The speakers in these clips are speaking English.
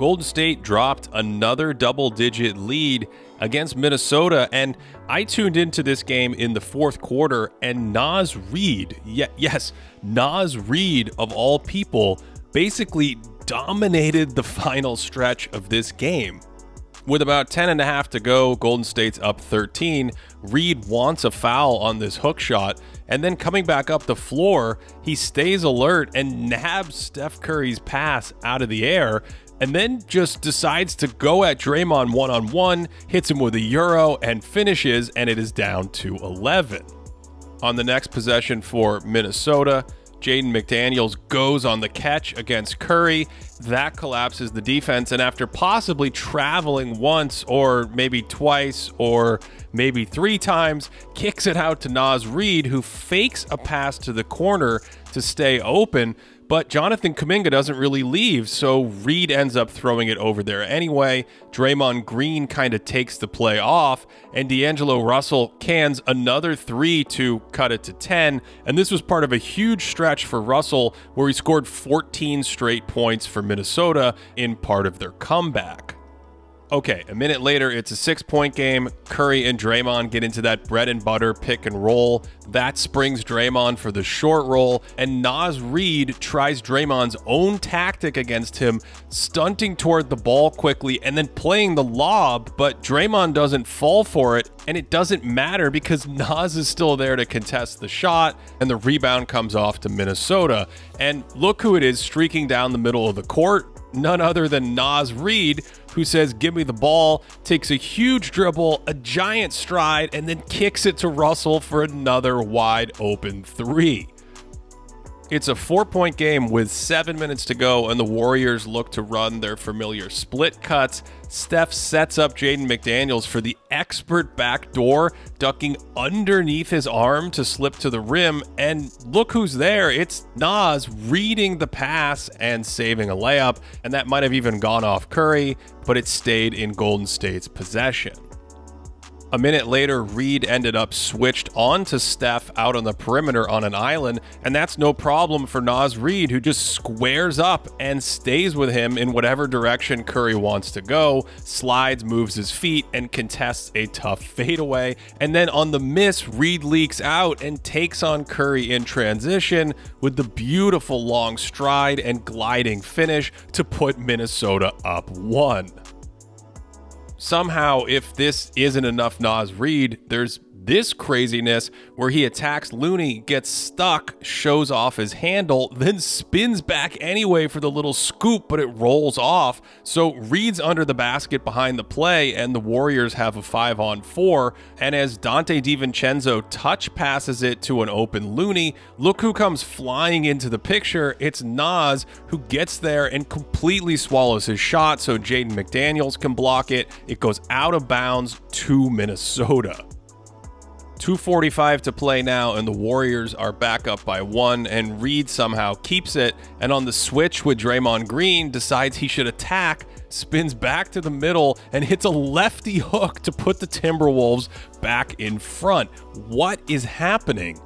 Golden State dropped another double-digit lead against Minnesota, and I tuned into this game in the fourth quarter, and Naz Reid, yes, Naz Reid of all people, basically dominated the final stretch of this game. With about 10.5 to go, Golden State's up 13. Reid wants a foul on this hook shot, and then coming back up the floor, he stays alert and nabs Steph Curry's pass out of the air, and then just decides to go at Draymond one-on-one, hits him with a Euro, and finishes, and it is down to 11. On the next possession for Minnesota, Jaden McDaniels goes on the catch against Curry. That collapses the defense, and after possibly traveling once or maybe twice or maybe 3 times, kicks it out to Naz Reid, who fakes a pass to the corner to stay open, but Jonathan Kuminga doesn't really leave, so Reid ends up throwing it over there anyway. Draymond Green kind of takes the play off, and D'Angelo Russell cans another 3 to cut it to 10, and this was part of a huge stretch for Russell where he scored 14 straight points for Minnesota in part of their comeback. Okay, a minute later, it's a 6-point game. Curry and Draymond get into that bread and butter pick and roll. That springs Draymond for the short roll, and Naz Reid tries Draymond's own tactic against him, stunting toward the ball quickly and then playing the lob, but Draymond doesn't fall for it, and it doesn't matter because Naz is still there to contest the shot, and the rebound comes off to Minnesota. And look who it is streaking down the middle of the court. None other than Naz Reid, who says, "Give me the ball," takes a huge dribble, a giant stride, and then kicks it to Russell for another wide open 3. It's a 4-point game with 7 minutes to go, and the Warriors look to run their familiar split cuts. Steph sets up Jaden McDaniels for the expert backdoor, ducking underneath his arm to slip to the rim, and look who's there. It's Naz reading the pass and saving a layup, and that might have even gone off Curry, but it stayed in Golden State's possession. A minute later, Reid ended up switched on to Steph out on the perimeter on an island, and that's no problem for Naz Reid, who just squares up and stays with him in whatever direction Curry wants to go, slides, moves his feet, and contests a tough fadeaway. And then on the miss, Reid leaks out and takes on Curry in transition with the beautiful long stride and gliding finish to put Minnesota up 1. Somehow, if this isn't enough Naz Reid, there's this craziness where he attacks Looney, gets stuck, shows off his handle, then spins back anyway for the little scoop, but it rolls off. So Reid's under the basket behind the play, and the Warriors have a 5-on-4. And as Dante DiVincenzo touch passes it to an open Looney, look who comes flying into the picture. It's Naz, who gets there and completely swallows his shot so Jaden McDaniels can block it. It goes out of bounds to Minnesota. 2:45 to play now, and the Warriors are back up by 1, and Reid somehow keeps it, and on the switch with Draymond Green, decides he should attack, spins back to the middle, and hits a lefty hook to put the Timberwolves back in front. What is happening?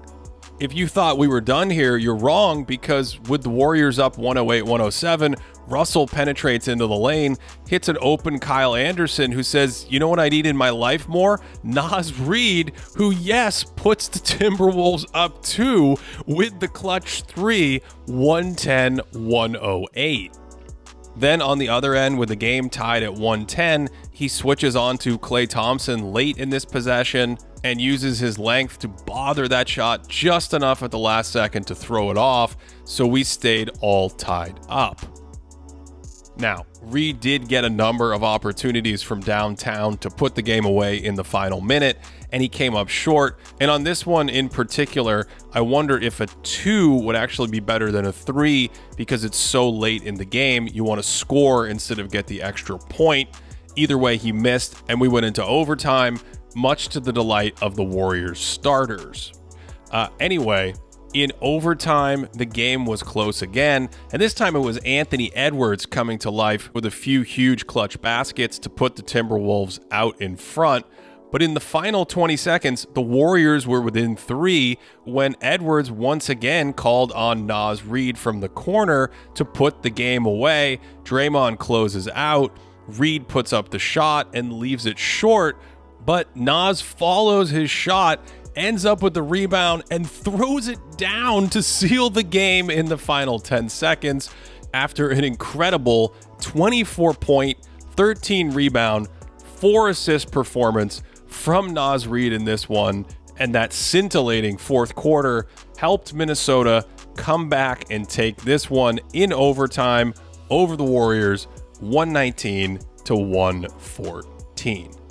If you thought we were done here, you're wrong, because with the Warriors up 108-107, Russell penetrates into the lane, hits an open Kyle Anderson, who says, "You know what I need in my life more? Naz Reid," who, yes, puts the Timberwolves up 2 with the clutch 3, 110-108. Then on the other end, with the game tied at 110, he switches on to Klay Thompson late in this possession and uses his length to bother that shot just enough at the last second to throw it off, so we stayed all tied up. Now, Reid did get a number of opportunities from downtown to put the game away in the final minute, and he came up short. And on this one in particular, I wonder if a 2 would actually be better than a 3, because it's so late in the game. You want to score instead of get the extra point. Either way, he missed, and we went into overtime, much to the delight of the Warriors starters. Anyway, in overtime, the game was close again, and this time it was Anthony Edwards coming to life with a few huge clutch baskets to put the Timberwolves out in front. But in the final 20 seconds, the Warriors were within 3 when Edwards once again called on Naz Reid from the corner to put the game away. Draymond closes out. Reid puts up the shot and leaves it short, but Naz follows his shot, ends up with the rebound, and throws it down to seal the game in the final 10 seconds after an incredible 24-point, 13-rebound, 4-assist performance from Naz Reid in this one. And that scintillating fourth quarter helped Minnesota come back and take this one in overtime over the Warriors, 119 to 114.